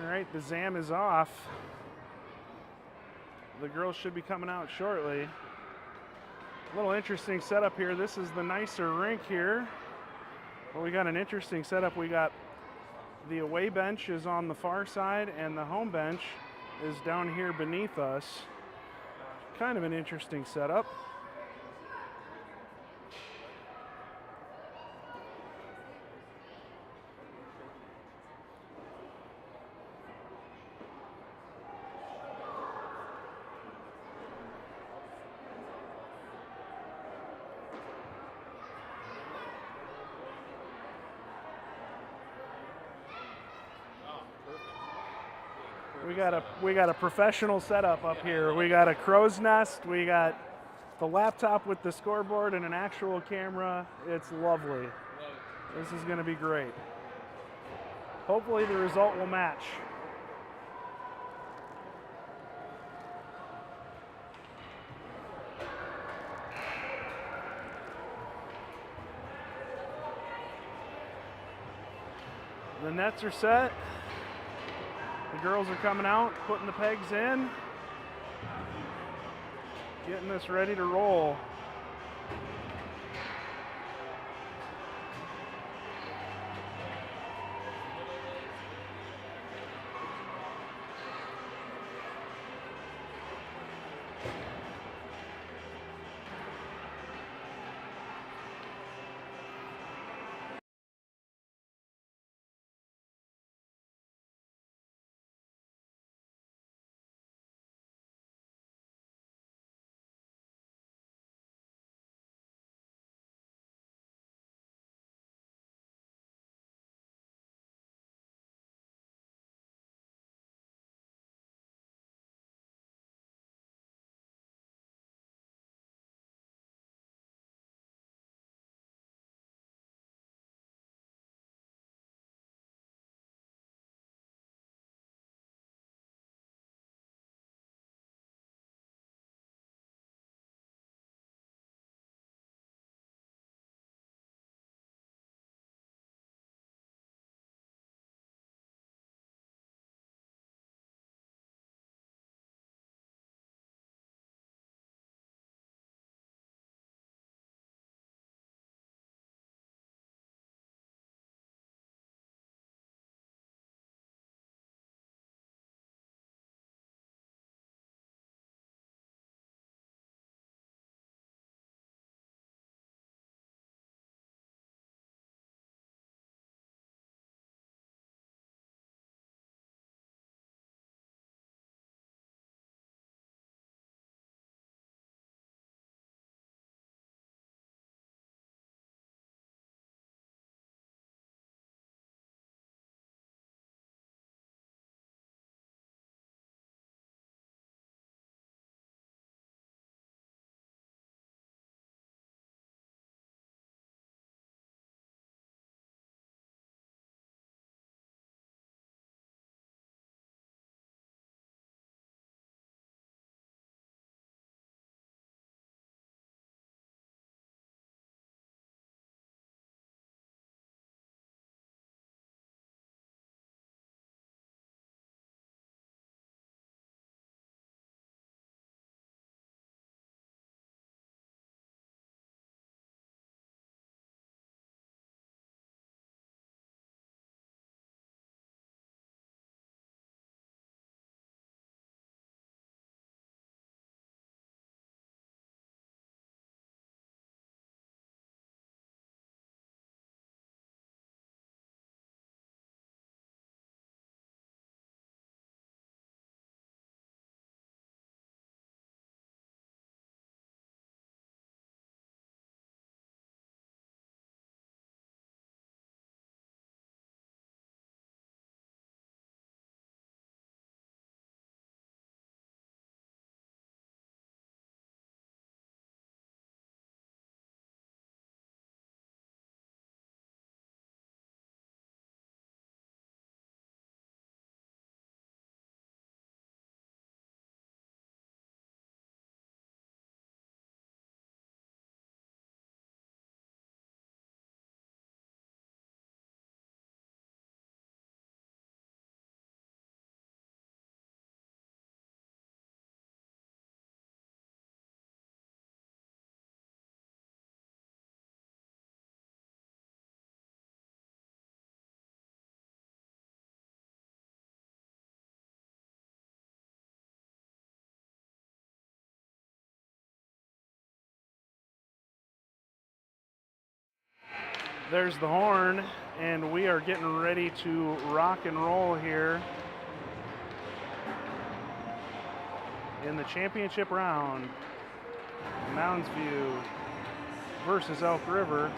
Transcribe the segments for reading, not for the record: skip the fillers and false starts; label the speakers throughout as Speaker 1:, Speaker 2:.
Speaker 1: All right, the ZAM is off. The girls should be coming out shortly. A little interesting setup here. This is the nicer rink here. But we got an interesting setup. We got the away bench is on the far side and the home bench is down here beneath us. Kind of an interesting setup. We got a professional setup up here. We got a crow's nest. We got the laptop with the scoreboard and an actual camera. It's lovely. This is going to be great. Hopefully the result will match. The nets are set. The girls are coming out, putting the pegs in, getting this ready to roll. There's the horn, and we are getting ready to rock and roll here in the championship round. Mounds View versus Elk River.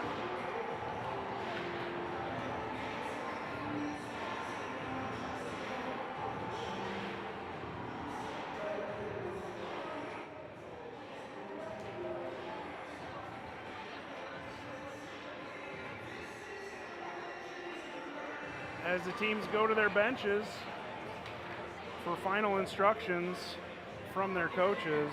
Speaker 1: As the teams go to their benches for final instructions from their coaches.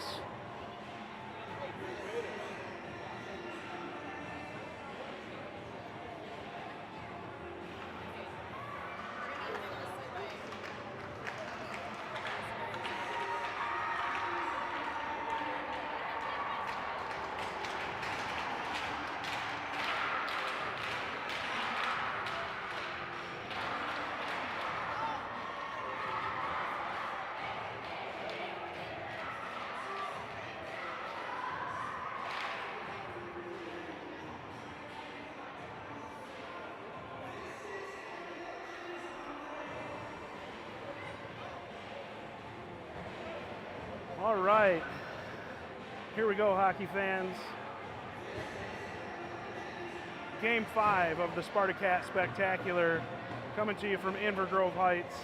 Speaker 1: All right, here we go, hockey fans. Game 5 of the Spartacat Spectacular, coming to you from Inver Grove Heights.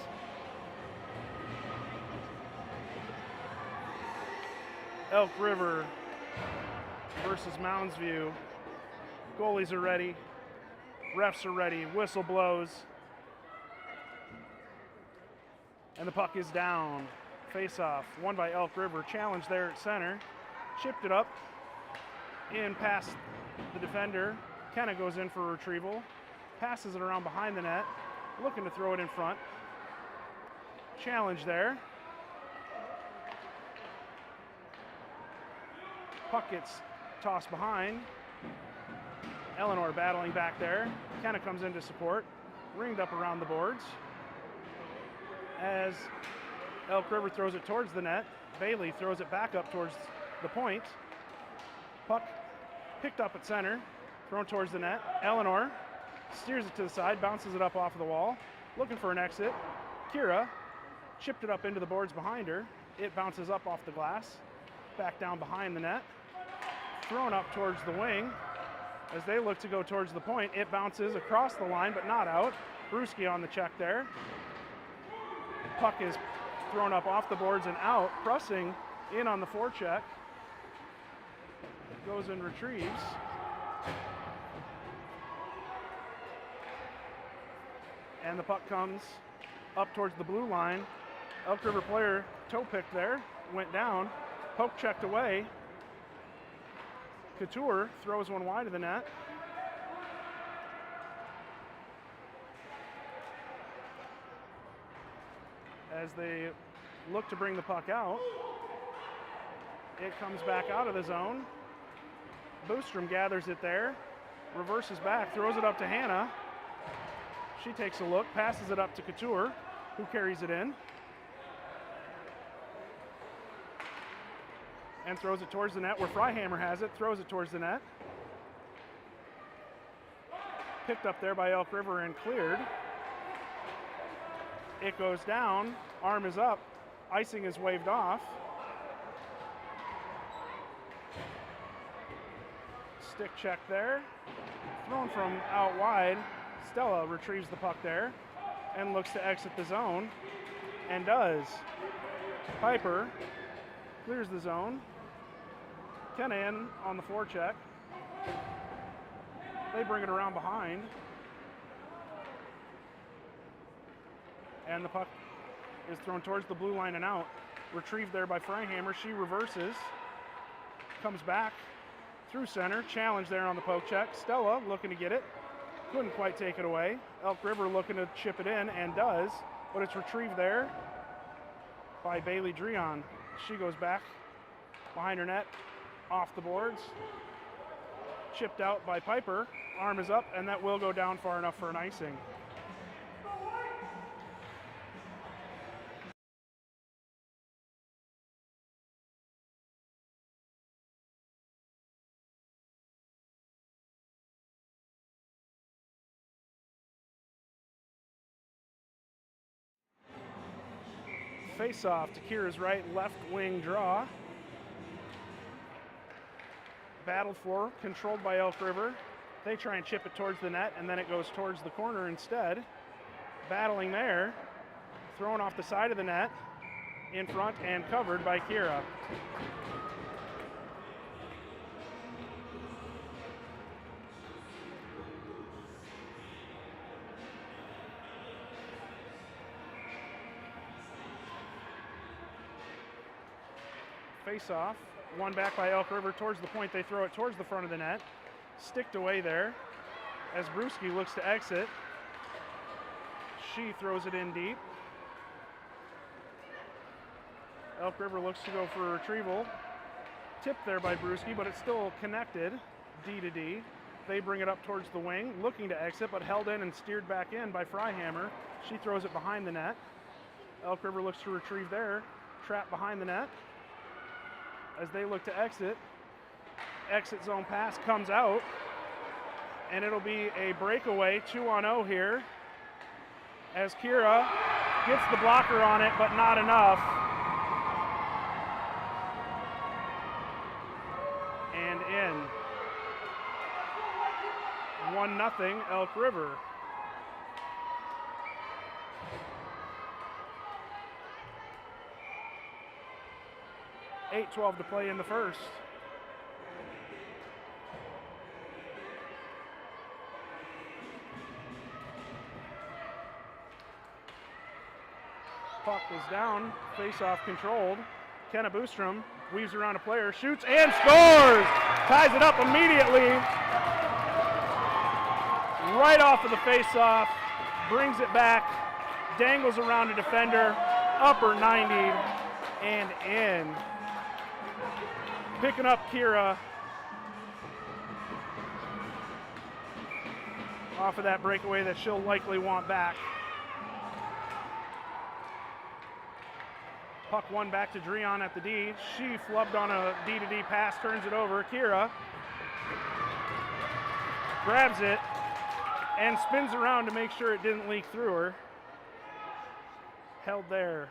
Speaker 1: Elk River versus Mounds View. Goalies are ready, refs are ready, whistle blows, and the puck is down. Face-off, won by Elk River. Challenge there at center. Chipped it up in past the defender. Kenna goes in for a retrieval. Passes it around behind the net. Looking to throw it in front. Challenge there. Puck gets tossed behind. Eleanor battling back there. Kenna comes in to support. Ringed up around the boards. As Elk River throws it towards the net. Bailey throws it back up towards the point. Puck picked up at center, thrown towards the net. Eleanor steers it to the side, bounces it up off of the wall, looking for an exit. Kira chipped it up into the boards behind her. It bounces up off the glass, back down behind the net. Thrown up towards the wing. As they look to go towards the point, it bounces across the line, but not out. Brewski on the check there. Puck is thrown up off the boards and out, pressing in on the forecheck. Goes and retrieves. And the puck comes up towards the blue line. Elk River player toe picked there, went down, poke checked away. Couture throws one wide of the net. As they look to bring the puck out, it comes back out of the zone. Boostrom gathers it there, reverses back, throws it up to Hannah. She takes a look, passes it up to Couture, who carries it in. And throws it towards the net where Freihammer has it, throws it towards the net. Picked up there by Elk River and cleared. It goes down, arm is up, icing is waved off. Stick check there, thrown from out wide. Stella retrieves the puck there and looks to exit the zone, and does. Piper clears the zone. Kenna in on the forecheck. They bring it around behind. And the puck is thrown towards the blue line and out. Retrieved there by Freihammer. She reverses. Comes back through center. Challenge there on the poke check. Stella looking to get it. Couldn't quite take it away. Elk River looking to chip it in and does. But it's retrieved there by Bailey Dreon. She goes back behind her net. Off the boards. Chipped out by Piper. Arm is up, and that will go down far enough for an icing. Face off to Kira's right, left wing draw. Battled for, controlled by Elk River. They try and chip it towards the net, and then it goes towards the corner instead. Battling there, thrown off the side of the net, in front and covered by Kira. Face off, one back by Elk River towards the point. They throw it towards the front of the net. Sticked away there as Brewski looks to exit. She throws it in deep. Elk River looks to go for a retrieval. Tipped there by Brewski, but it's still connected, D to D. They bring it up towards the wing, looking to exit, but held in and steered back in by Freihammer. She throws it behind the net. Elk River looks to retrieve there, trapped behind the net. As they look to exit, exit zone pass comes out, and it'll be a breakaway 2-on-0 here as Kira gets the blocker on it, but not enough. And in. 1-0 Elk River. .8:12 to play in the first. Puck is down, face-off controlled. Kenna Boostrom weaves around a player, shoots and scores! Ties it up immediately. Right off of the face-off, brings it back, dangles around a defender, upper 90 and in. Picking up Kira off of that breakaway that she'll likely want back. Puck one back to Dreon at the D. She flubbed on a D-to-D pass, turns it over. Kira grabs it and spins around to make sure it didn't leak through her. Held there.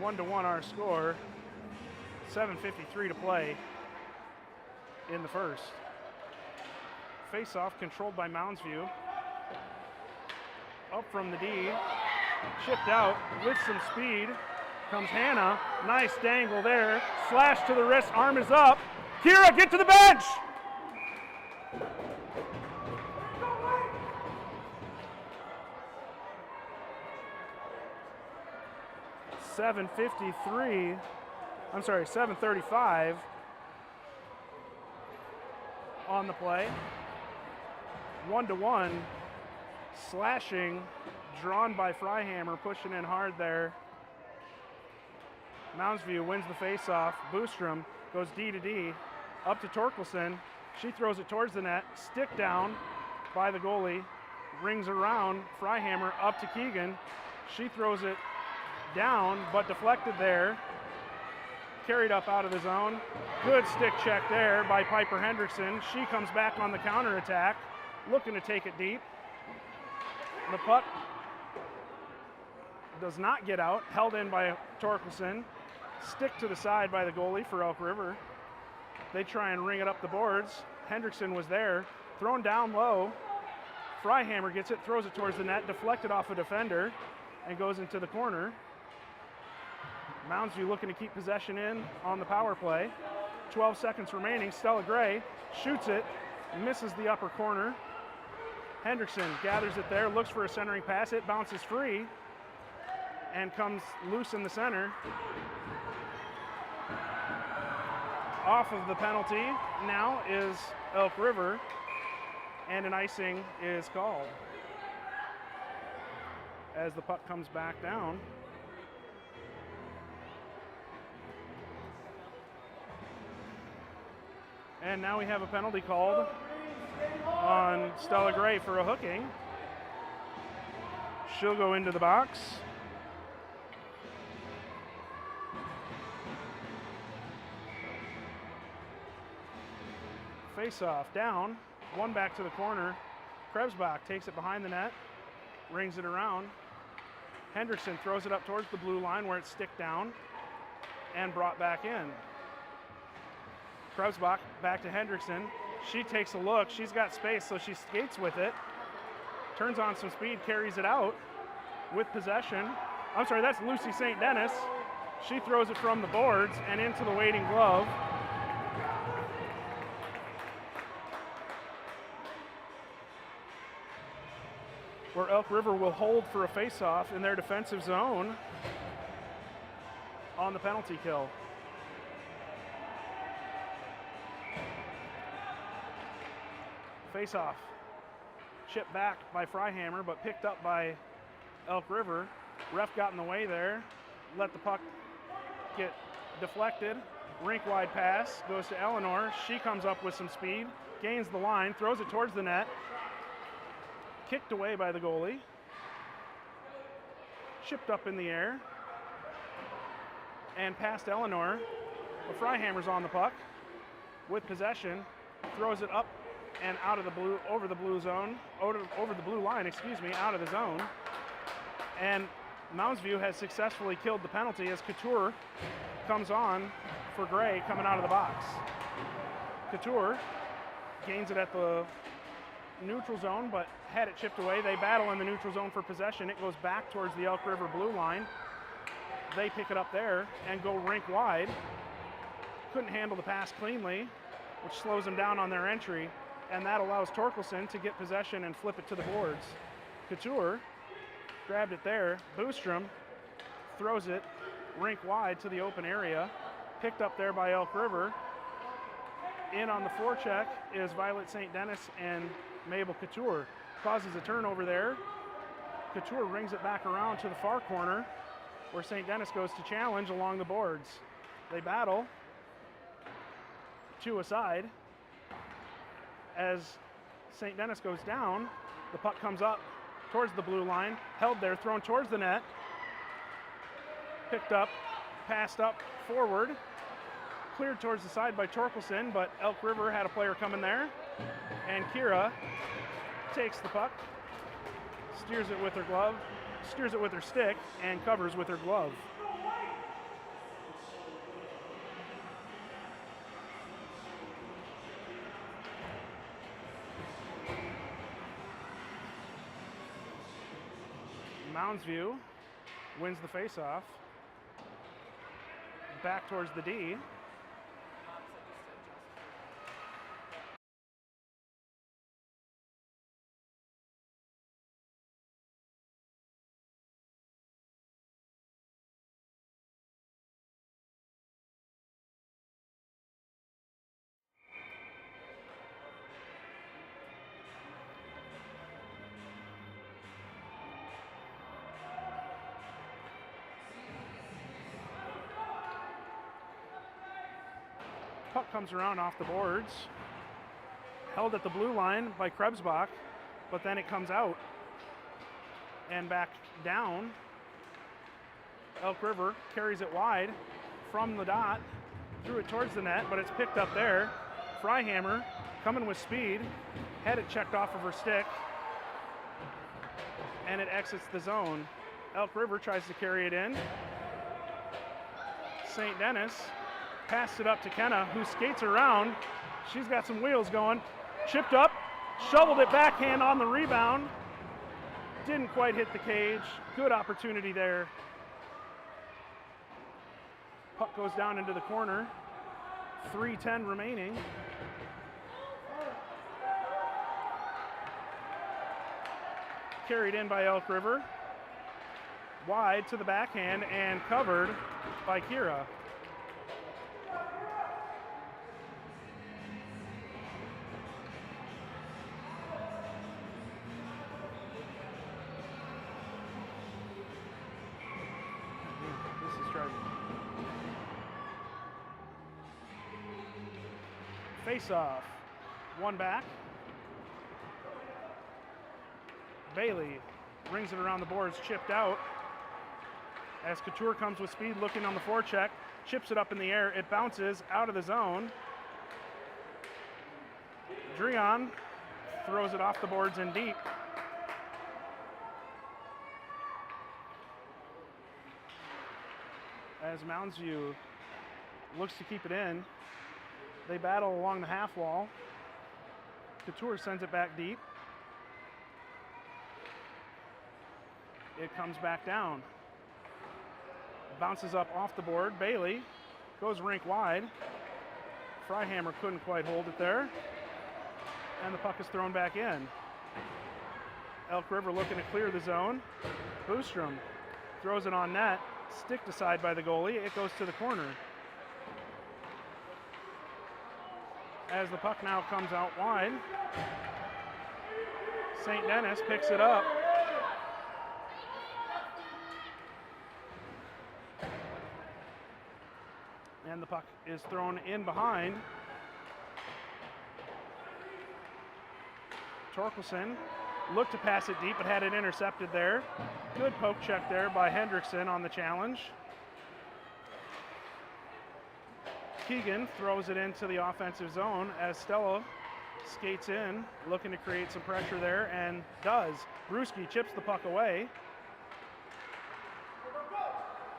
Speaker 1: One to one our score. 7:53 to play in the first. Face-off controlled by Mounds View. Up from the D, chipped out with some speed. Comes Hannah, nice dangle there. Slash to the wrist, arm is up. Kira, get to the bench! $7:35 on the play. 1-1, slashing, drawn by Freihammer, pushing in hard there. Mounds View wins the face-off. Boostrom goes D to D, up to Torkelson. She throws it towards the net, stick down by the goalie, rings around, Freihammer up to Keegan. She throws it down, but deflected there. Carried up out of the zone. Good stick check there by Piper Hendrickson. She comes back on the counterattack, looking to take it deep. The puck does not get out, held in by Torkelson. Stick to the side by the goalie for Elk River. They try and ring it up the boards. Hendrickson was there, thrown down low. Freihammer gets it, throws it towards the net, deflected off a defender, and goes into the corner. Mounds View looking to keep possession in on the power play. 12 seconds remaining. Stella Gray shoots it, misses the upper corner. Hendrickson gathers it there, looks for a centering pass. It bounces free and comes loose in the center. Off of the penalty now is Elk River, and an icing is called as the puck comes back down. And now we have a penalty called on Stella Gray for a hooking. She'll go into the box. Face-off, down, one back to the corner. Krebsbach takes it behind the net, rings it around. Hendrickson throws it up towards the blue line where it's stick down and brought back in. Krebsbach back to Hendrickson. She takes a look. She's got space, so she skates with it. Turns on some speed, carries it out with possession. I'm sorry, that's Lucy St. Denis. She throws it from the boards and into the waiting glove. Where Elk River will hold for a face-off in their defensive zone on the penalty kill. Face-off. Chipped back by Freihammer, but picked up by Elk River. Ref got in the way there. Let the puck get deflected. Rink-wide pass goes to Eleanor. She comes up with some speed, gains the line, throws it towards the net. Kicked away by the goalie. Chipped up in the air. And past Eleanor. But Freihammer's on the puck with possession. Throws it up and out of the blue, over the blue zone, over the blue line, out of the zone. And Mounds View has successfully killed the penalty as Couture comes on for Gray coming out of the box. Couture gains it at the neutral zone, but had it chipped away. They battle in the neutral zone for possession. It goes back towards the Elk River blue line. They pick it up there and go rink wide. Couldn't handle the pass cleanly, which slows them down on their entry. And that allows Torkelson to get possession and flip it to the boards. Couture grabbed it there. Boostrom throws it rink wide to the open area. Picked up there by Elk River. In on the forecheck is Violet St. Denis and Mabel Couture. Causes a turnover there. Couture rings it back around to the far corner where St. Denis goes to challenge along the boards. They battle. Two aside. As St. Denis goes down, the puck comes up towards the blue line, held there, thrown towards the net, picked up, passed up, forward, cleared towards the side by Torkelson, but Elk River had a player coming there, and Kira takes the puck, steers it with her glove, steers it with her stick, and covers with her glove. Mounds View wins the faceoff. Back towards the D. Puck comes around off the boards, held at the blue line by Krebsbach, but then it comes out and back down. Elk River carries it wide from the dot, threw it towards the net, but it's picked up there. Freihammer coming with speed, had it checked off of her stick, and it exits the zone. Elk River tries to carry it in. St. Denis passed it up to Kenna, who skates around. She's got some wheels going. Chipped up, shoveled it backhand on the rebound. Didn't quite hit the cage. Good opportunity there. Puck goes down into the corner. 3:10 remaining. Carried in by Elk River. Wide to the backhand and covered by Kira. Face-off, one back. Bailey brings it around the boards, chipped out. As Couture comes with speed, looking on the forecheck, chips it up in the air. It bounces out of the zone. Dreon throws it off the boards and deep. As Mounds View looks to keep it in, they battle along the half wall. Couture sends it back deep. It comes back down. Bounces up off the board. Bailey goes rink wide. Freihammer couldn't quite hold it there. And the puck is thrown back in. Elk River looking to clear the zone. Boostrom throws it on net. Sticked aside by the goalie. It goes to the corner. As the puck now comes out wide, St. Denis picks it up. And the puck is thrown in behind. Torkelson looked to pass it deep, but had it intercepted there. Good poke check there by Hendrickson on the challenge. Keegan throws it into the offensive zone as Stella skates in, looking to create some pressure there, and does. Brewski chips the puck away.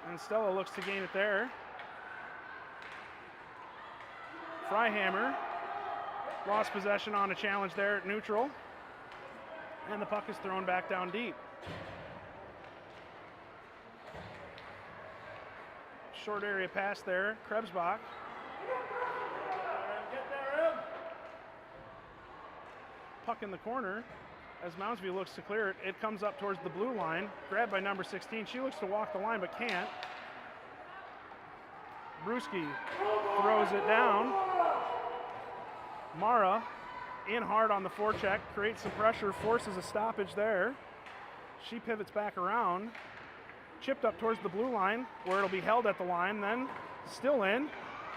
Speaker 1: And Stella looks to gain it there. Freihammer lost possession on a challenge there at neutral. And the puck is thrown back down deep. Short area pass there, Krebsbach. Puck in the corner as Mounds View looks to clear it. It comes up towards the blue line, grabbed by number 16. She looks to walk the line but can't. Brewski throws it down. Mara in hard on the forecheck, creates some pressure, forces a stoppage there. She pivots back around, chipped up towards the blue line where it'll be held at the line, then still in.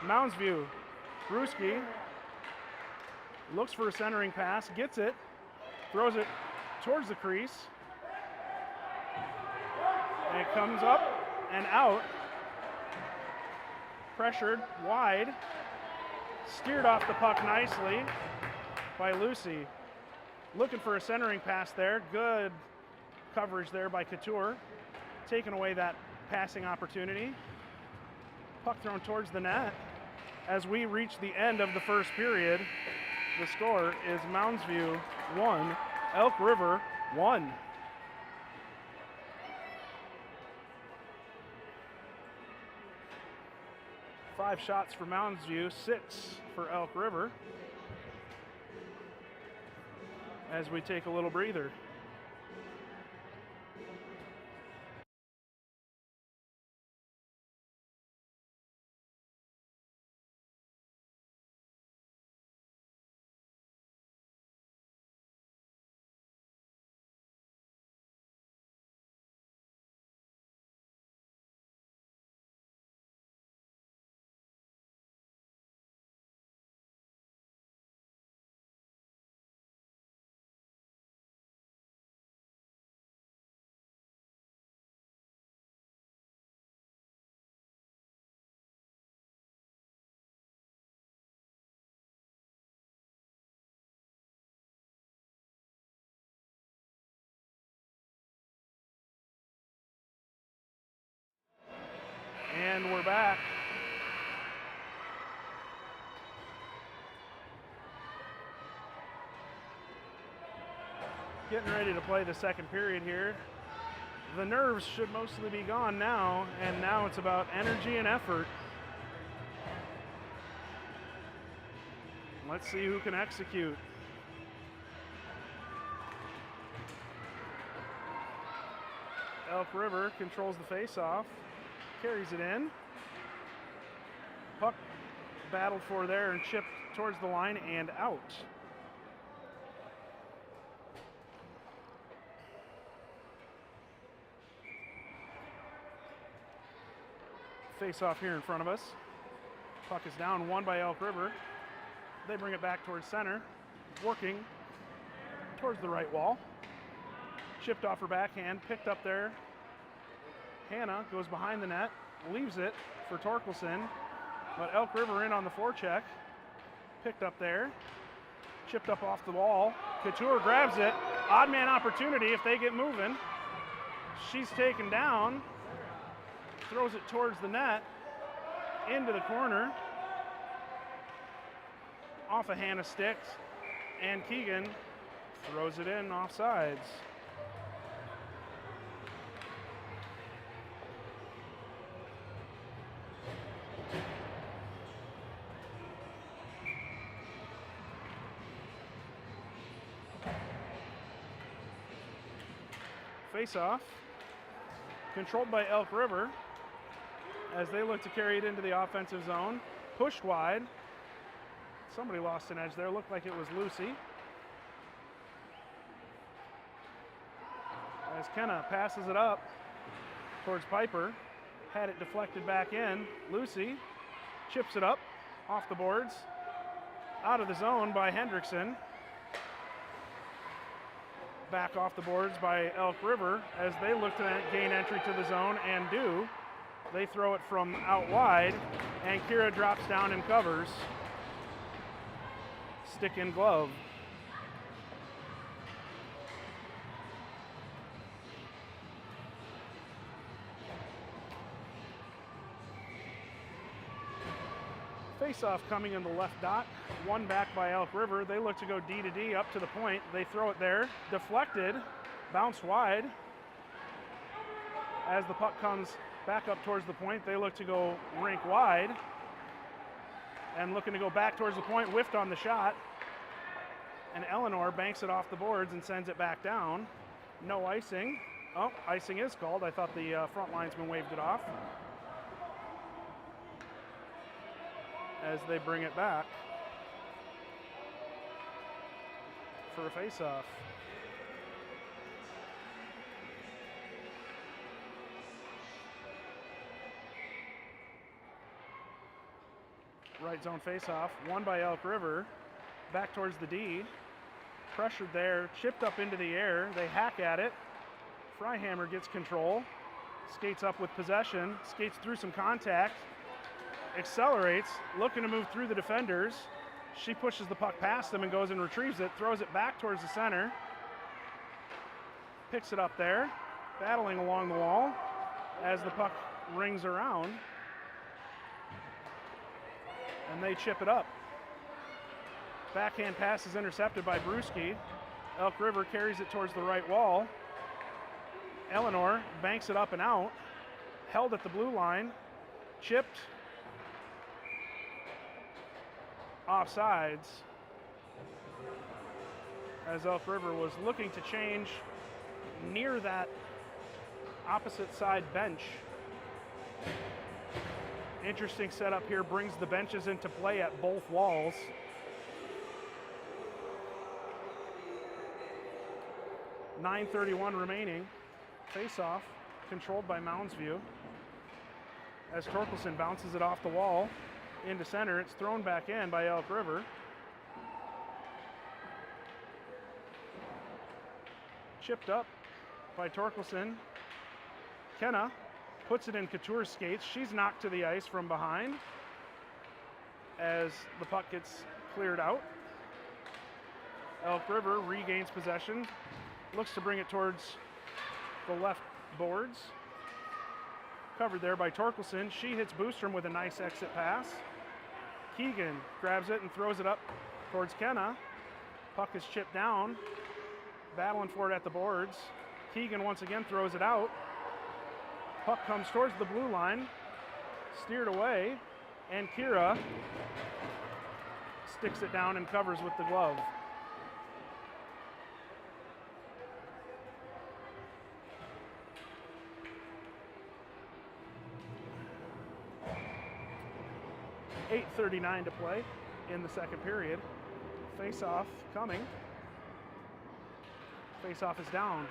Speaker 1: Mounds View, Brewski looks for a centering pass, gets it, throws it towards the crease. And it comes up and out. Pressured wide, steered off the puck nicely by Lucy. Looking for a centering pass there. Good coverage there by Couture. Taking away that passing opportunity. Puck thrown towards the net. As we reach the end of the first period, the score is Mounds View 1, Elk River 1. Five shots for Mounds View, 6 for Elk River. As we take a little breather. And we're back. Getting ready to play the second period here. The nerves should mostly be gone now, and now it's about energy and effort. Let's see who can execute. Elk River controls the face-off. Carries it in. Puck battled for there and chipped towards the line and out. Face off here in front of us. Puck is down, won by Elk River. They bring it back towards center, working towards the right wall. Chipped off her backhand, picked up there. Hannah goes behind the net, leaves it for Torkelson, but Elk River in on the forecheck. Picked up there. chipped up off the wall. Couture grabs it. Odd man opportunity if they get moving. She's taken down. Throws it towards the net. Into the corner. Off of Hannah Sticks. And Keegan throws it in off sides. Face-off, controlled by Elk River as they look to carry it into the offensive zone. Pushed wide. Somebody lost an edge there. Looked like it was Lucy. As Kenna passes it up towards Piper. Had it deflected back in. Lucy chips it up off the boards. Out of the zone by Hendrickson. Back off the boards by Elk River as they look to gain entry to the zone and do. They throw it from out wide and Kira drops down and covers. Stick in glove. Face-off coming in the left dot. One back by Elk River. They look to go D to D up to the point. They throw it there. Deflected. Bounced wide. As the puck comes back up towards the point, they look to go rink wide. And looking to go back towards the point. Whiffed on the shot. And Eleanor banks it off the boards and sends it back down. No icing. Oh, icing is called. I thought the front linesman waved it off. As they bring it back for a face-off. Right zone face-off, won by Elk River. Back towards the D. Pressured there, chipped up into the air. They hack at it. Freihammer gets control. Skates up with possession, skates through some contact. Accelerates, looking to move through the defenders. She pushes the puck past them and goes and retrieves it, throws it back towards the center. Picks it up there, battling along the wall as the puck rings around. And they chip it up. Backhand pass is intercepted by Brewski. Elk River carries it towards the right wall. Eleanor banks it up and out. Held at the blue line, chipped. Offsides as Elk River was looking to change near that opposite side bench. Interesting setup here, brings the benches into play at both walls. .9:31 remaining. Face-off controlled by Mounds View as Torkelson bounces it off the wall into center. It's thrown back in by Elk River. Chipped up by Torkelson. Kenna puts it in Couture's skates. She's knocked to the ice from behind as the puck gets cleared out. Elk River regains possession. Looks to bring it towards the left boards. Covered there by Torkelson. She hits Boostrom with a nice exit pass. Keegan grabs it and throws it up towards Kenna. Puck is chipped down. Battling for it at the boards. Keegan once again throws it out. Puck comes towards the blue line. Steered away. And Kira sticks it down and covers with the glove. .8:39 to play in the second period. Face-off coming. Face-off is down.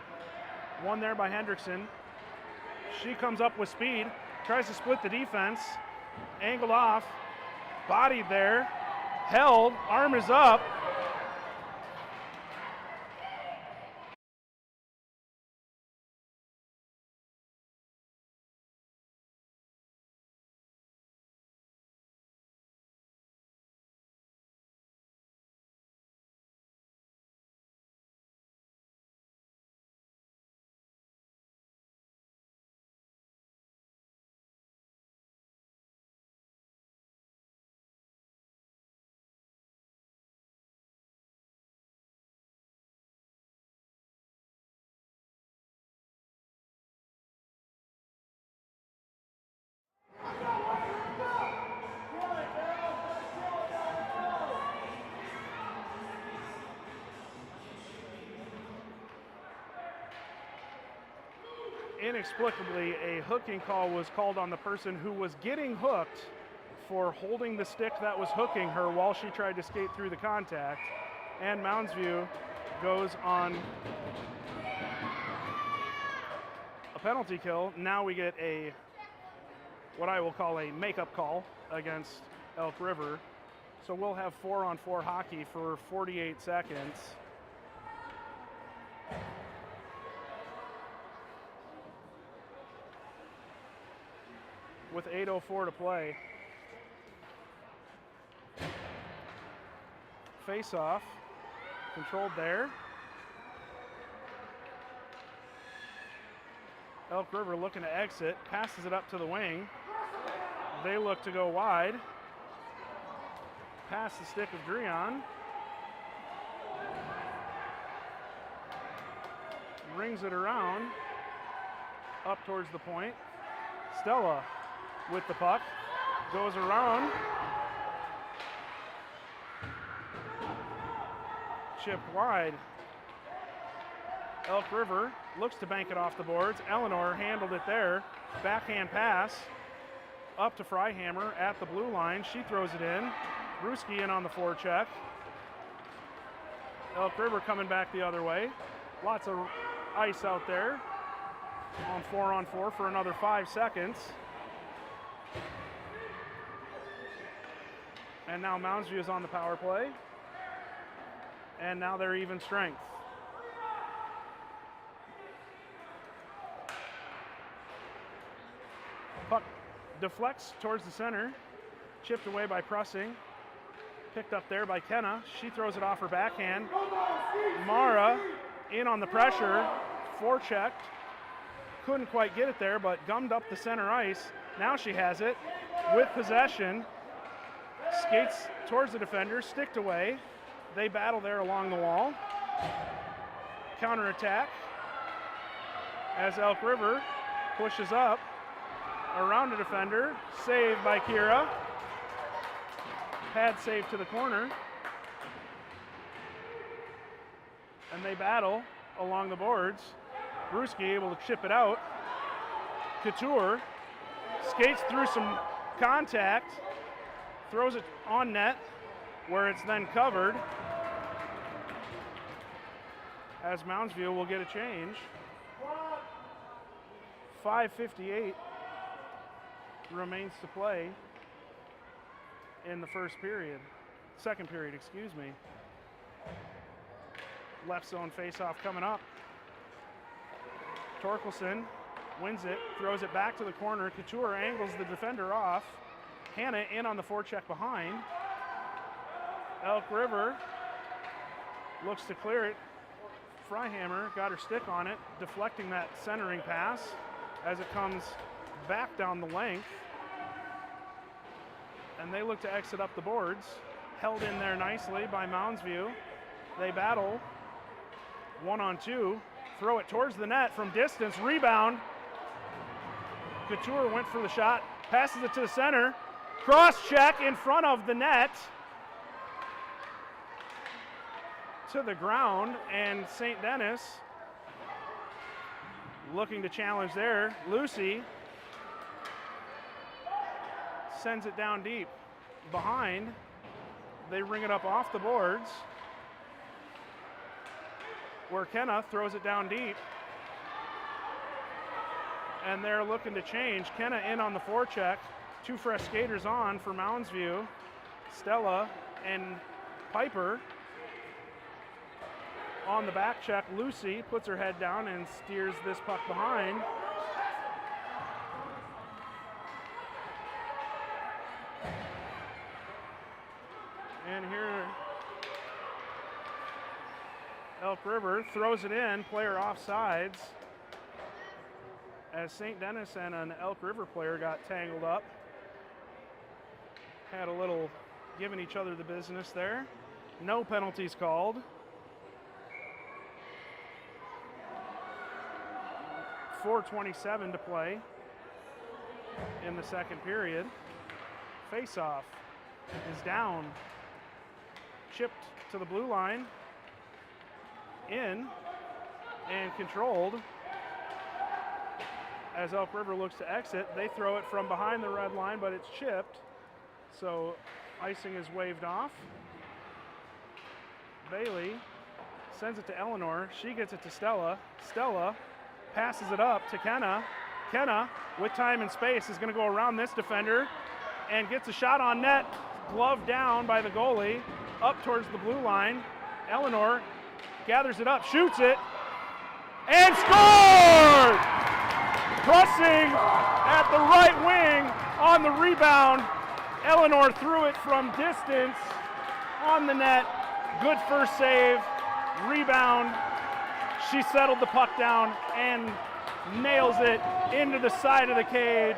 Speaker 1: One there by Hendrickson. She comes up with speed, tries to split the defense. Angled off, bodied there, held, arm is up. inexplicably, a hooking call was called on the person who was getting hooked for holding the stick that was hooking her while she tried to skate through the contact. And Mounds View goes on a penalty kill. Now we get what I will call a makeup call against Elk River. So we'll have 4-on-4 hockey for 48 seconds. With 8:04 to play. Face off, controlled there. Elk River looking to exit, passes it up to the wing. They look to go wide. Pass the stick of Dreon. Rings it around, up towards the point. Stella with the puck, goes around. Chipped wide. Elk River looks to bank it off the boards. Eleanor handled it there. Backhand pass up to Freihammer at the blue line. She throws it in. Brewski in on the forecheck. Elk River coming back the other way. Lots of ice out there on 4-on-4 for another 5 seconds. And now Mounds View is on the power play. And now they're even strength. Puck deflects towards the center. Chipped away by Prussing. Picked up there by Kenna. She throws it off her backhand. Mara in on the pressure. Forechecked. Couldn't quite get it there, but gummed up the center ice. Now she has it with possession. Skates towards the defender, sticked away. They battle there along the wall. Counterattack as Elk River pushes up around the defender. Saved by Kira. Pad save to the corner. And they battle along the boards. Brewski able to chip it out. Couture skates through some contact, throws it on net where it's then covered. As Mounds View will get a change. 5:58 remains to play in the second period, excuse me. Left zone faceoff coming up. Torkelson wins it, throws it back to the corner. Couture angles the defender off. Hannah in on the forecheck behind. Elk River looks to clear it. Freihammer got her stick on it, deflecting that centering pass as it comes back down the length. And they look to exit up the boards. Held in there nicely by Mounds View. They battle 1-on-2. Throw it towards the net from distance. Rebound. Couture went for the shot. Passes it to the center. Cross check in front of the net. To the ground, and St. Denis looking to challenge there. Lucy sends it down deep behind. They ring it up off the boards where Kenna throws it down deep. And they're looking to change. Kenna in on the forecheck. Two fresh skaters on for Mounds View. Stella and Piper. On the back check, Lucy puts her head down and steers this puck behind. And here, Elk River throws it in, player offsides, as St. Denis and an Elk River player got tangled up. Had a little giving each other the business there. No penalties called. 4:27 to play in the second period. Face-off is down. Chipped to the blue line. In and controlled as Elk River looks to exit. They throw it from behind the red line, but it's chipped. So icing is waved off. Bailey sends it to Eleanor. She gets it to Stella. Stella passes it up to Kenna. Kenna, with time and space, is going to go around this defender and gets a shot on net. Glove down by the goalie, up towards the blue line. Eleanor gathers it up, shoots it, and scored! Pressing at the right wing on the rebound. Eleanor threw it from distance on the net. Good first save, rebound. She settled the puck down and nails it into the side of the cage.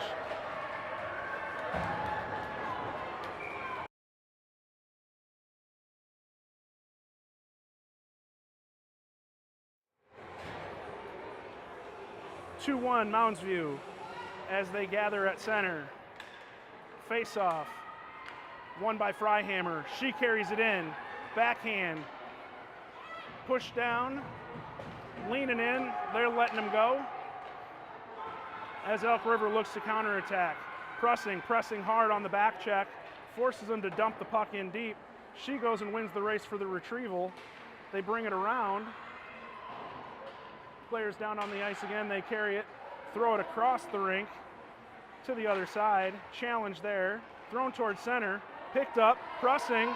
Speaker 1: (2-1) Mounds View as they gather at center. Face off, won by Freihammer. She carries it in, backhand, push down, leaning in. They're letting them go. As Elk River looks to counterattack, pressing hard on the back check, forces them to dump the puck in deep. She goes and wins the race for the retrieval. They bring it around. Players down on the ice again, they carry it, throw it across the rink to the other side. Challenge there, thrown towards center, picked up, pressing,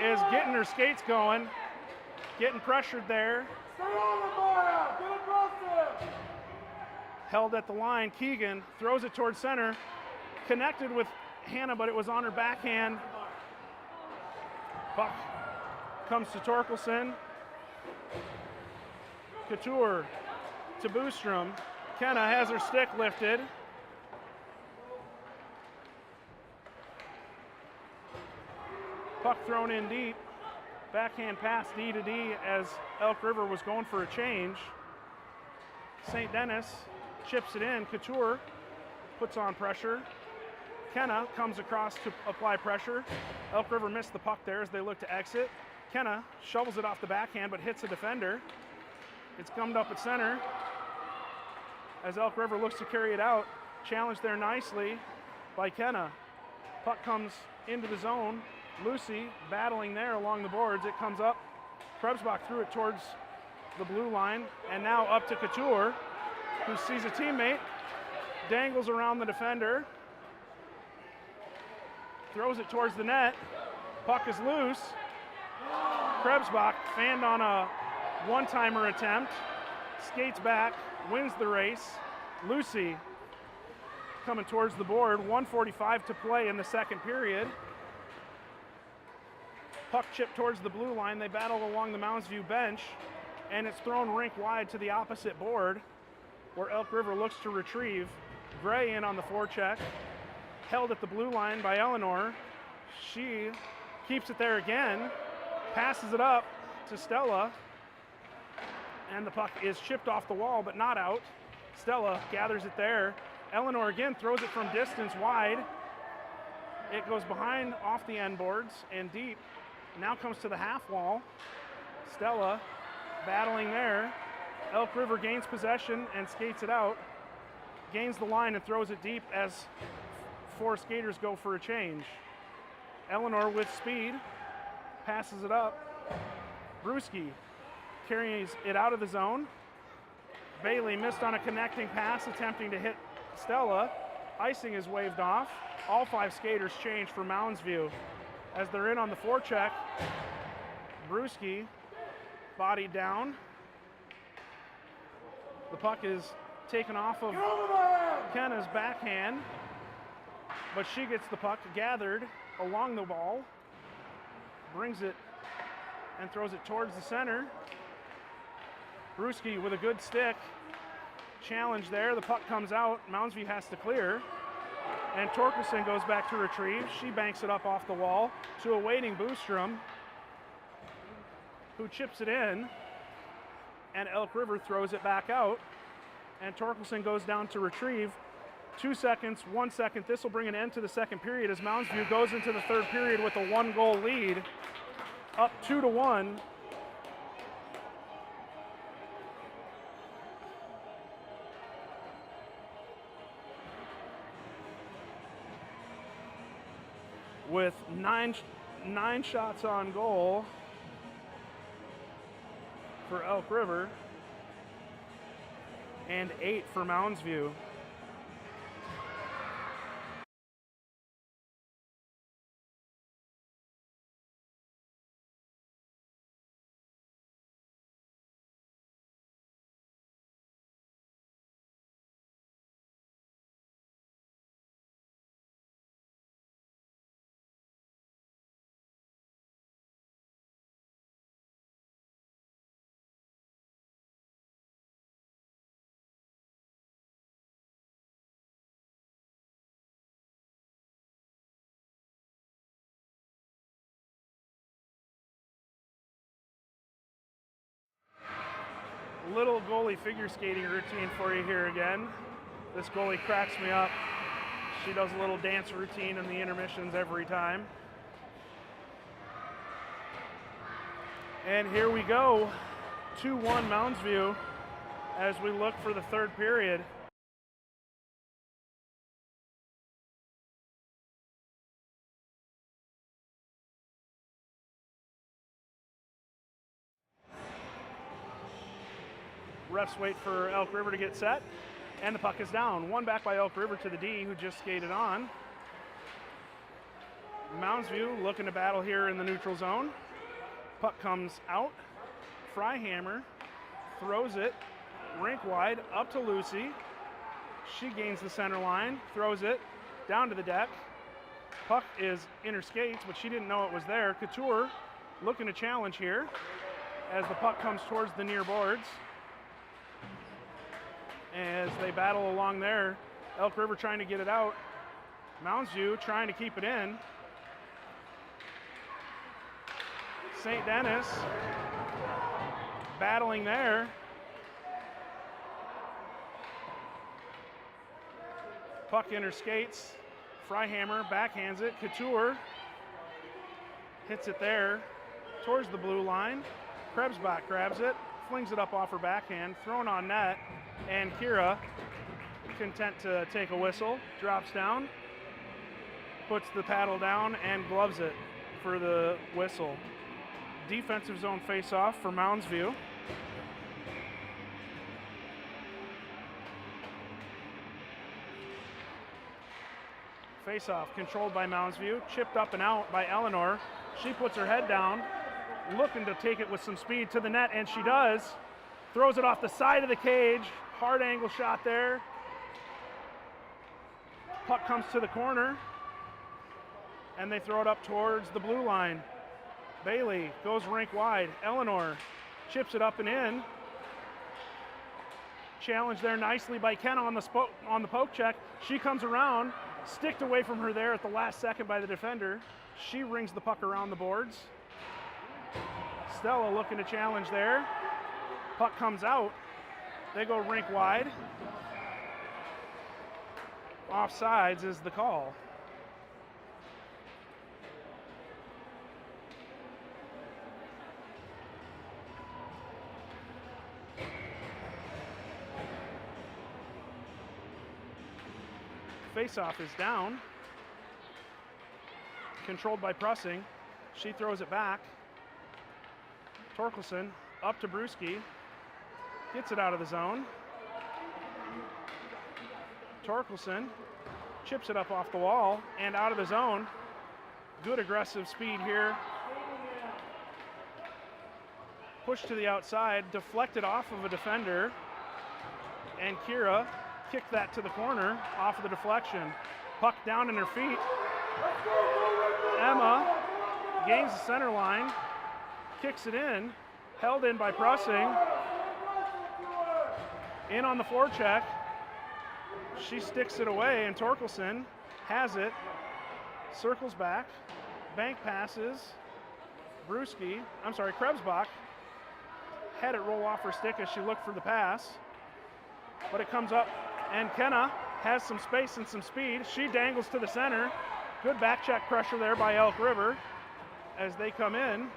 Speaker 1: is getting her skates going, getting pressured there. Held at the line, Keegan throws it towards center, connected with Hannah, but it was on her backhand. Puck comes to Torkelson. Couture to Boostrom. Kenna has her stick lifted. Puck thrown in deep. Backhand pass D to D as Elk River was going for a change. St. Denis chips it in. Couture puts on pressure. Kenna comes across to apply pressure. Elk River missed the puck there as they look to exit. Kenna shovels it off the backhand but hits a defender. It's gummed up at center as Elk River looks to carry it out. Challenged there nicely by Kenna. Puck comes into the zone. Lucy battling there along the boards. It comes up. Krebsbach threw it towards the blue line, and now up to Couture, who sees a teammate, dangles around the defender, throws it towards the net. Puck is loose. Krebsbach fanned on a one-timer attempt, skates back, wins the race. Lucy coming towards the board, 1:45 to play in the second period. Puck chipped towards the blue line. They battle along the Mounds View bench, and it's thrown rink wide to the opposite board where Elk River looks to retrieve. Gray in on the forecheck, held at the blue line by Eleanor. She keeps it there again, passes it up to Stella, and the puck is chipped off the wall but not out. Stella gathers it there. Eleanor again throws it from distance wide. It goes behind off the end boards and deep. Now comes to the half wall. Stella battling there. Elk River gains possession and skates it out. Gains the line and throws it deep as four skaters go for a change. Eleanor with speed passes it up. Brewski carries it out of the zone. Bailey missed on a connecting pass attempting to hit Stella. Icing is waved off. All five skaters change for Mounds View as they're in on the forecheck. Brewski bodied down. The puck is taken off of Kenna's backhand, but she gets the puck gathered along the ball, brings it and throws it towards the center. Brewski with a good stick. Challenge there. The puck comes out. Mounds View has to clear. And Torkelson goes back to retrieve. She banks it up off the wall to a waiting Boostrom, who chips it in. And Elk River throws it back out. And Torkelson goes down to retrieve. 2 seconds, 1 second. This will bring an end to the second period as Mounds View goes into the third period with a 1-goal lead, up 2-1. with nine shots on goal for Elk River and 8 for Mounds View. Little goalie figure skating routine for you here again. This goalie cracks me up. She does a little dance routine in the intermissions every time. And here we go, 2-1 Mounds View as we look for the third period. Refs wait for Elk River to get set, and the puck is down. One back by Elk River to the D, who just skated on. Mounds View looking to battle here in the neutral zone. Puck comes out. Freihammer throws it rink wide up to Lucy. She gains the center line, throws it down to the deck. Puck is in her skates, but she didn't know it was there. Couture looking to challenge here as the puck comes towards the near boards. As they battle along there, Elk River trying to get it out. Mounds View trying to keep it in. St. Denis battling there. Puck in her skates. Freihammer backhands it. Couture hits it there towards the blue line. Krebsbach grabs it, flings it up off her backhand, thrown on net, and Kira, content to take a whistle, drops down, puts the paddle down, and gloves it for the whistle. Defensive zone face-off for Mounds View. Face-off controlled by Mounds View, chipped up and out by Eleanor. She puts her head down, looking to take it with some speed to the net, and she does. Throws it off the side of the cage. Hard angle shot there. Puck comes to the corner, and they throw it up towards the blue line. Bailey goes rink wide. Eleanor chips it up and in. Challenge there nicely by Kenna on the poke check. She comes around, sticked away from her there at the last second by the defender. She rings the puck around the boards. Stella looking to challenge there. Puck comes out. They go rink wide. Offsides is the call. Face-off is down. Controlled by Prussing. She throws it back. Torkelson up to Brewski. Gets it out of the zone. Torkelson chips it up off the wall and out of the zone. Good aggressive speed here. Push to the outside, deflected off of a defender. And Kira kicked that to the corner off of the deflection. Puck down in her feet. Emma gains the center line, kicks it in, held in by Prussing. In on the forecheck. She sticks it away, and Torkelson has it, circles back, bank passes. Krebsbach had it roll off her stick as she looked for the pass, but it comes up, and Kenna has some space and some speed. She dangles to the center. Good back check pressure there by Elk River as they come in.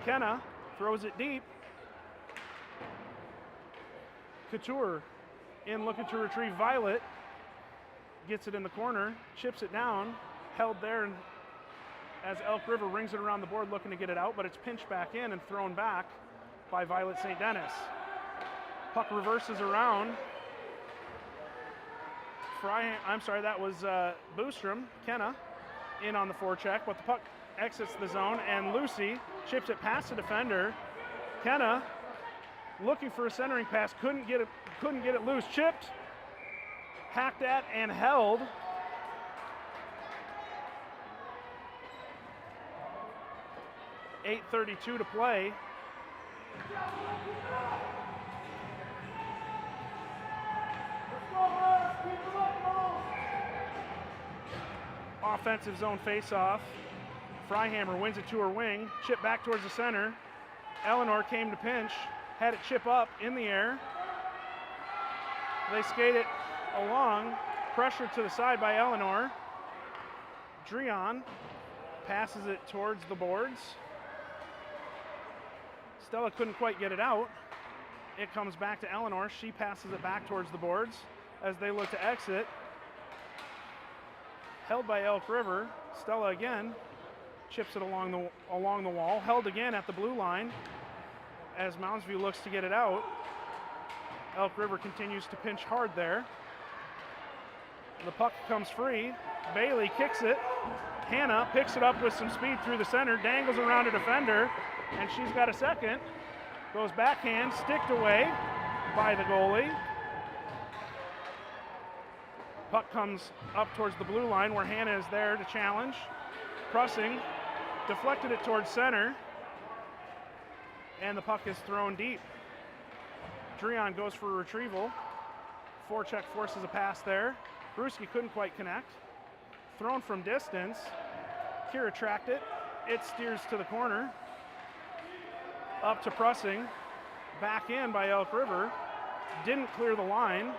Speaker 1: Kenna throws it deep. Couture in looking to retrieve Violet. Gets it in the corner, chips it down, held there, and as Elk River rings it around the board looking to get it out, but it's pinched back in and thrown back by Violet St. Denis. Puck reverses around. That was Boostrom, Kenna, in on the forecheck, but the puck exits the zone, and Lucy chips it past the defender. Kenna looking for a centering pass, couldn't get it loose. Chipped, hacked at, and held. .8:32 to play. Offensive zone faceoff. Freihammer wins it to her wing. Chip back towards the center. Eleanor came to pinch. Had it chip up in the air. They skate it along. Pressure to the side by Eleanor. Dreon passes it towards the boards. Stella couldn't quite get it out. It comes back to Eleanor. She passes it back towards the boards as they look to exit. Held by Elk River. Stella again chips it along the wall. Held again at the blue line as Mounds View looks to get it out. Elk River continues to pinch hard there. The puck comes free. Bailey kicks it. Hannah picks it up with some speed through the center, dangles around a defender, and she's got a second. Goes backhand, sticked away by the goalie. Puck comes up towards the blue line where Hannah is there to challenge. Prussing deflected it towards center, and the puck is thrown deep. Dreon goes for a retrieval. Forecheck forces a pass there. Brewski couldn't quite connect. Thrown from distance. Kira tracked it. It steers to the corner. Up to Prussing. Back in by Elk River. Didn't clear the line.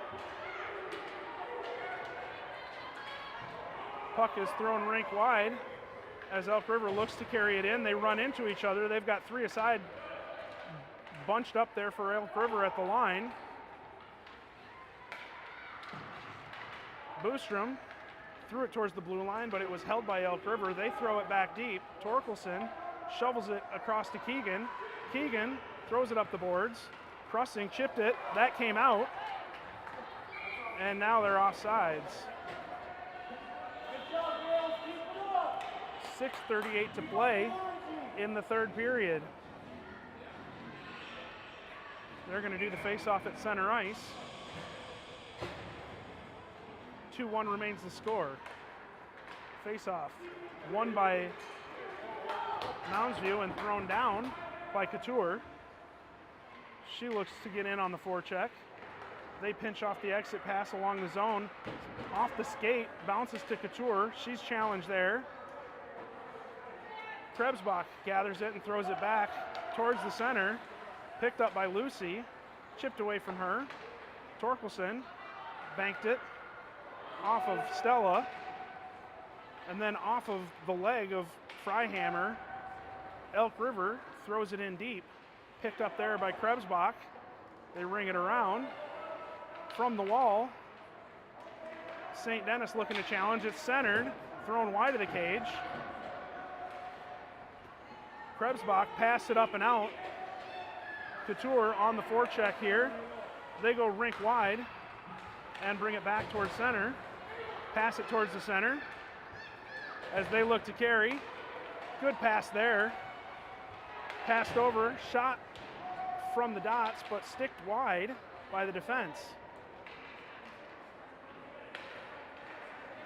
Speaker 1: Puck is thrown rink wide as Elk River looks to carry it in. They run into each other. They've got three aside bunched up there for Elk River at the line. Boostrom threw it towards the blue line, but it was held by Elk River. They throw it back deep. Torkelson shovels it across to Keegan. Keegan throws it up the boards. Prussing chipped it. That came out. And now they're offsides. 6:38 to play in the third period. They're going to do the face-off at center ice. 2-1 remains the score. Face-off won by Mounds View and thrown down by Couture. She looks to get in on the forecheck. They pinch off the exit pass along the zone. Off the skate, bounces to Couture. She's challenged there. Krebsbach gathers it and throws it back towards the center. Picked up by Lucy. Chipped away from her. Torkelson banked it off of Stella. And then off of the leg of Freihammer. Elk River throws it in deep. Picked up there by Krebsbach. They ring it around. From the wall, St. Denis looking to challenge. It's centered, thrown wide of the cage. Krebsbach passed it up and out. Couture on the forecheck here. They go rink wide and bring it back towards center. Pass it towards the center as they look to carry. Good pass there. Passed over, shot from the dots, but sticked wide by the defense.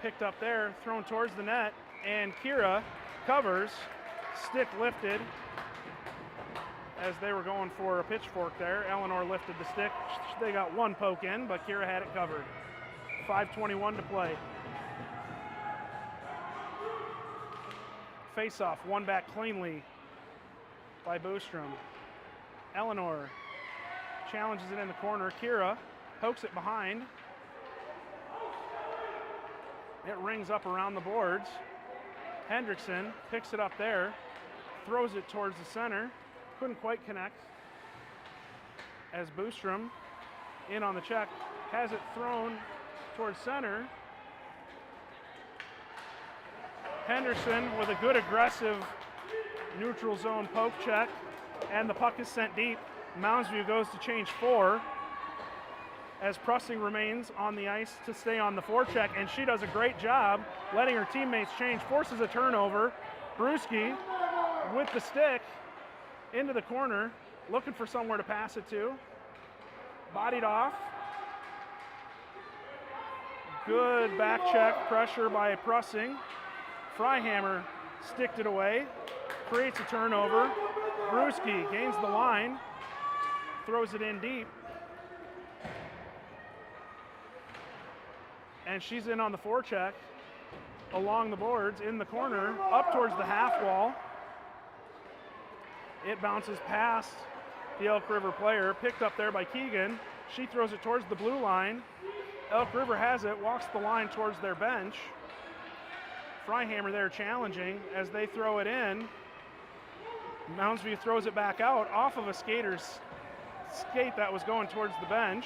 Speaker 1: Picked up there, thrown towards the net, and Kira covers, stick lifted as they were going for a pitchfork there. Eleanor lifted the stick. They got one poke in, but Kira had it covered. 5:21 to play. Face-off, won back cleanly by Boostrom. Eleanor challenges it in the corner. Kira pokes it behind. It rings up around the boards. Hendrickson picks it up there, throws it towards the center. Couldn't quite connect as Boostrom in on the check, has it thrown towards center. Henderson with a good aggressive neutral zone poke check, and the puck is sent deep. Mounds View goes to change 4 as Prussing remains on the ice to stay on the forecheck, and she does a great job letting her teammates change, forces a turnover. Brewski with the stick into the corner, looking for somewhere to pass it to. Bodied off. Good back check pressure by Prussing. Freihammer sticked it away, creates a turnover. Brewski gains the line, throws it in deep. And she's in on the forecheck along the boards in the corner, up towards the half wall. It bounces past the Elk River player, picked up there by Keegan. She throws it towards the blue line. Elk River has it, walks the line towards their bench. Freihammer there challenging as they throw it in. Mounds View throws it back out off of a skater's skate that was going towards the bench.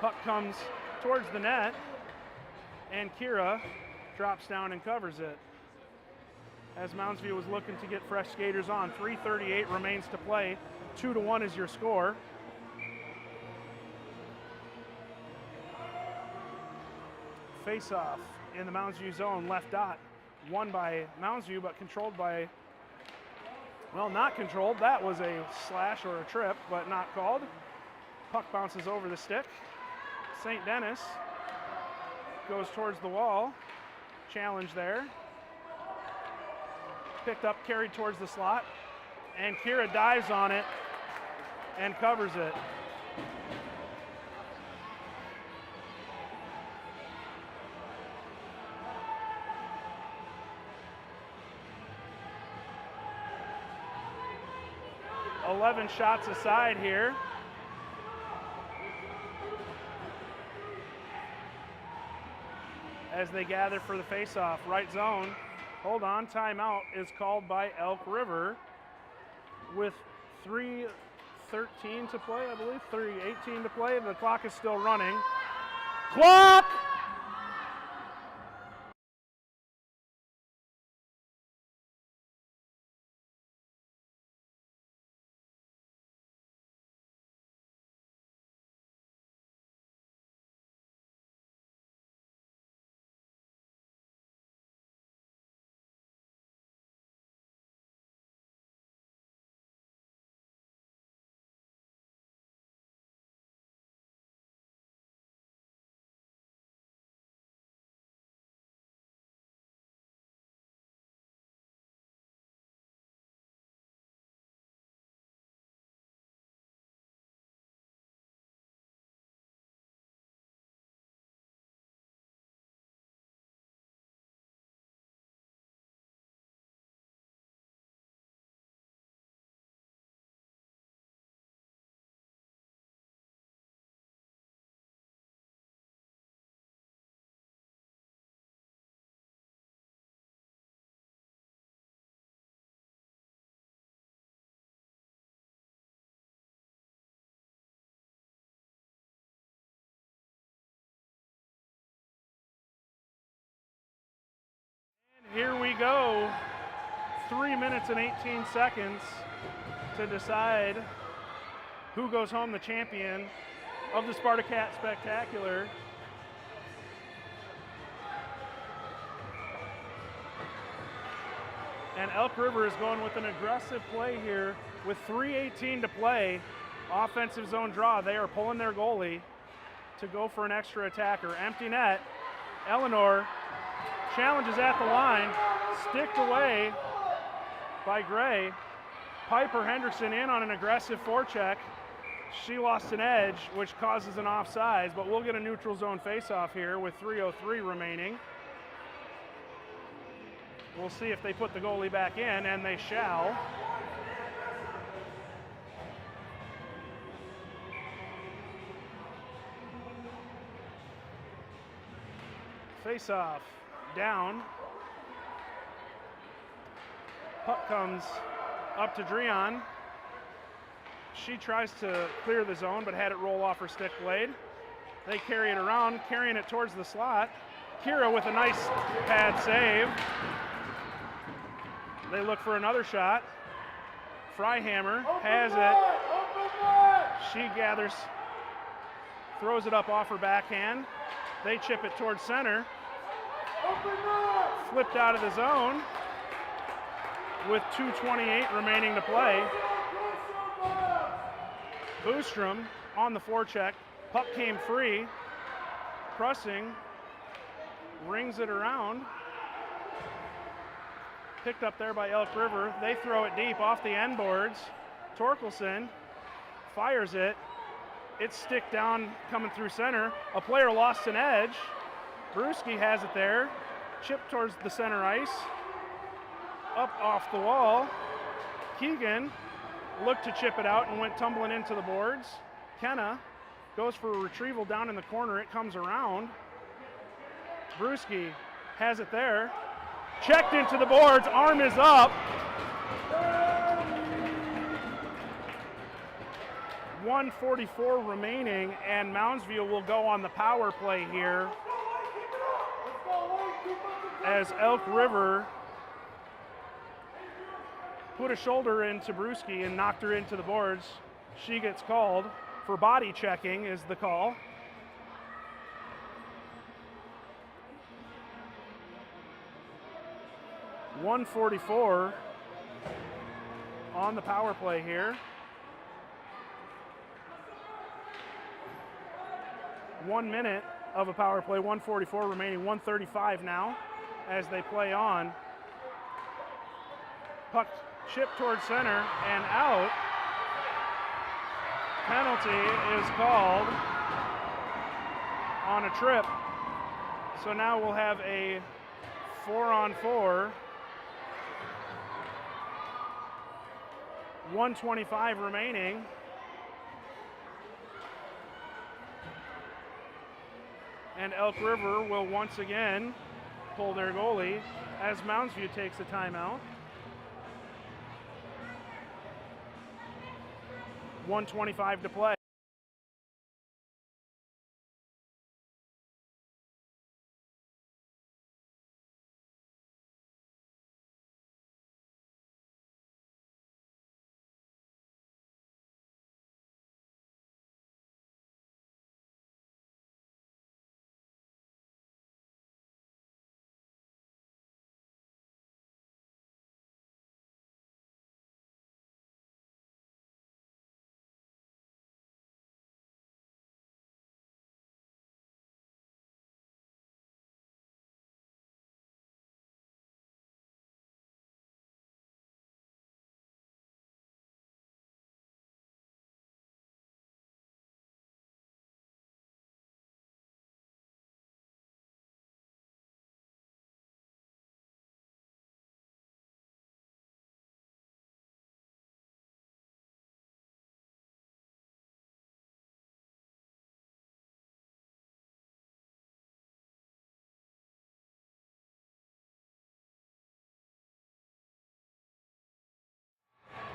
Speaker 1: Puck comes towards the net, and Kira drops down and covers it. As Mounds View was looking to get fresh skaters on. 3:38 remains to play. 2-1 is your score. Face-off in the Mounds View zone, left dot. Won by Mounds View, but controlled by, well, not controlled. That was a slash or a trip, but not called. Puck bounces over the stick. St. Denis goes towards the wall. Challenge there. Picked up, carried towards the slot, and Kira dives on it and covers it. .11 shots aside here. As they gather for the face-off, right zone. Hold on, timeout is called by Elk River with 3:13 to play, I believe, 3:18 to play. The clock is still running. Clock! Here we go, 3 minutes and 18 seconds to decide who goes home the champion of the Spartacat Spectacular. And Elk River is going with an aggressive play here with 3:18 to play. Offensive zone draw. They are pulling their goalie to go for an extra attacker. Empty net. Eleanor challenges at the line, sticked away by Gray. Piper Henderson in on an aggressive forecheck. She lost an edge, which causes an offsides, but we'll get a neutral zone faceoff here with 3:03 remaining. We'll see if they put the goalie back in, and they shall. Faceoff. Down. Puck comes up to Dreon. She tries to clear the zone, but had it roll off her stick blade. They carry it around, carrying it towards the slot. Kira with a nice pad save. They look for another shot. Freihammer has it. She gathers, throws it up off her backhand. They chip it towards center. Flipped out of the zone with 2:28 remaining to play. Boostrom on the forecheck. Puck came free. Pressing, rings it around. Picked up there by Elk River. They throw it deep off the end boards. Torkelson fires it. It's stick down coming through center. A player lost an edge. Brewski has it there. Chip towards the center ice. Up off the wall. Keegan looked to chip it out and went tumbling into the boards. Kenna goes for a retrieval down in the corner. It comes around. Brewski has it there. Checked into the boards. Arm is up. 1:44 remaining, and Mounds View will go on the power play here as Elk River put a shoulder into Brewski and knocked her into the boards. She gets called for body checking is the call. .144 on the power play here. 1 minute of a power play, 1:44 remaining, 1:35 now as they play on. Puck chipped towards center and out. Penalty is called on a trip. So now we'll have a 4-on-4. 1:25 remaining. And Elk River will once again pull their goalie as Mounds View takes a timeout. 1:25 to play.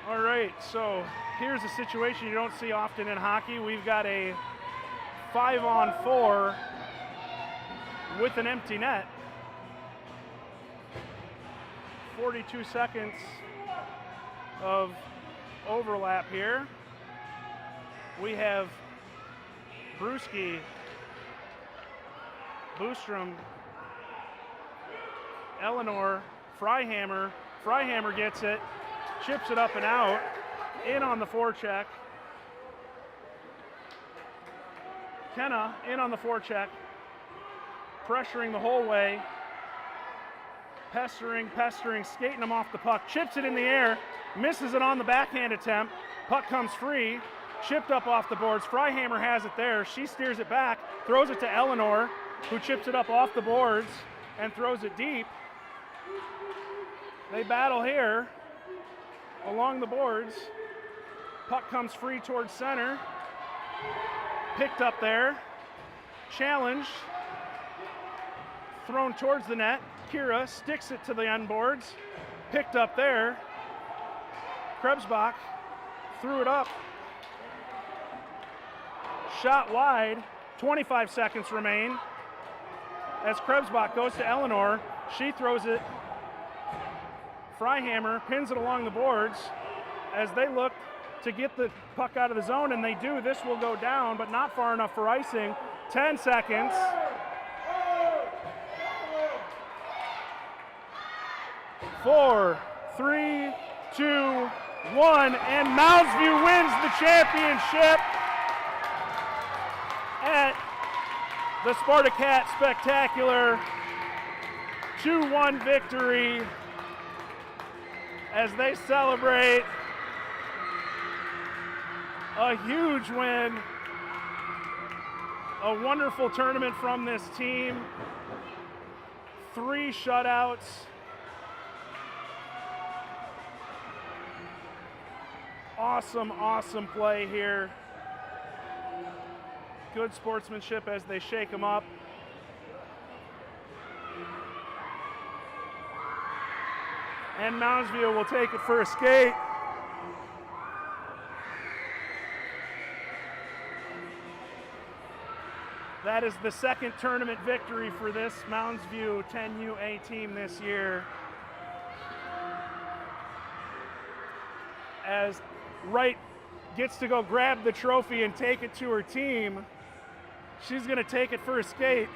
Speaker 1: All right, so here's a situation you don't see often in hockey. We've got a 5-on-4 with an empty net. 42 seconds of overlap here. We have Brewski, Boostrom, Eleanor, Freihammer. Freihammer gets it. Chips it up and out, in on the forecheck. Kenna in on the forecheck, pressuring the whole way. Pestering, skating him off the puck. Chips it in the air, misses it on the backhand attempt. Puck comes free, chipped up off the boards. Freihammer has it there. She steers it back, throws it to Eleanor, who chips it up off the boards and throws it deep. They battle here along the boards. Puck comes free towards center. Picked up there. Challenged. Thrown towards the net. Kira sticks it to the end boards. Picked up there. Krebsbach threw it up. Shot wide. 25 seconds remain. as Krebsbach goes to Eleanor. She throws it. Freihammer pins it along the boards as they look to get the puck out of the zone, and they do. This will go down, but not far enough for icing. 10 seconds. Four, three, two, one, and Mounds View wins the championship at the Spartacat Spectacular. 2-1 victory as they celebrate a huge win. A wonderful tournament from this team. 3 shutouts. Awesome, awesome play here. Good sportsmanship as they shake them up. And Mounds View will take it for a skate. That is the second tournament victory for this Mounds View 10U-A team this year. As Wright gets to go grab the trophy and take it to her team, she's going to take it for a skate.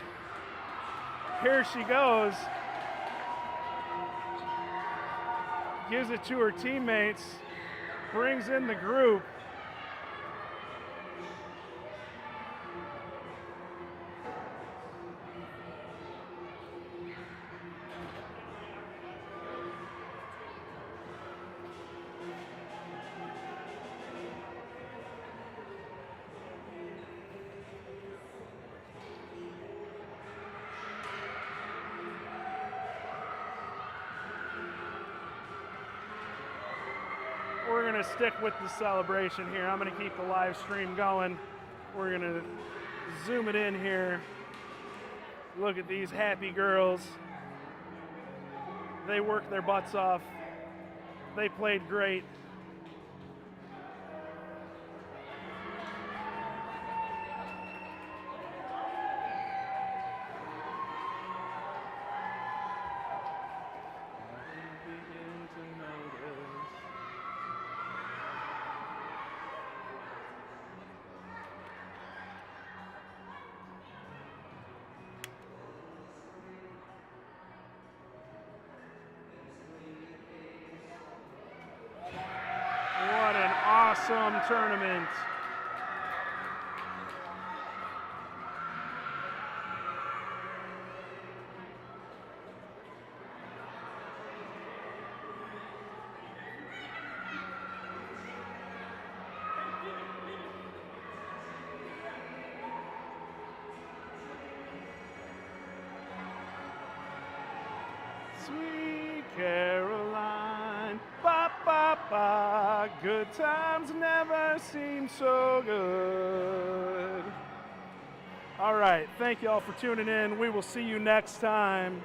Speaker 1: Here she goes. Gives it to her teammates, brings in the group. We're going to stick with the celebration here. I'm going to keep the live stream going. We're going to zoom it in here. Look at these happy girls. They worked their butts off. They played great. Awesome tournament. Sweet Caroline, ba ba ba, good times never seem so good. All right, thank you all for tuning in. We will see you next time.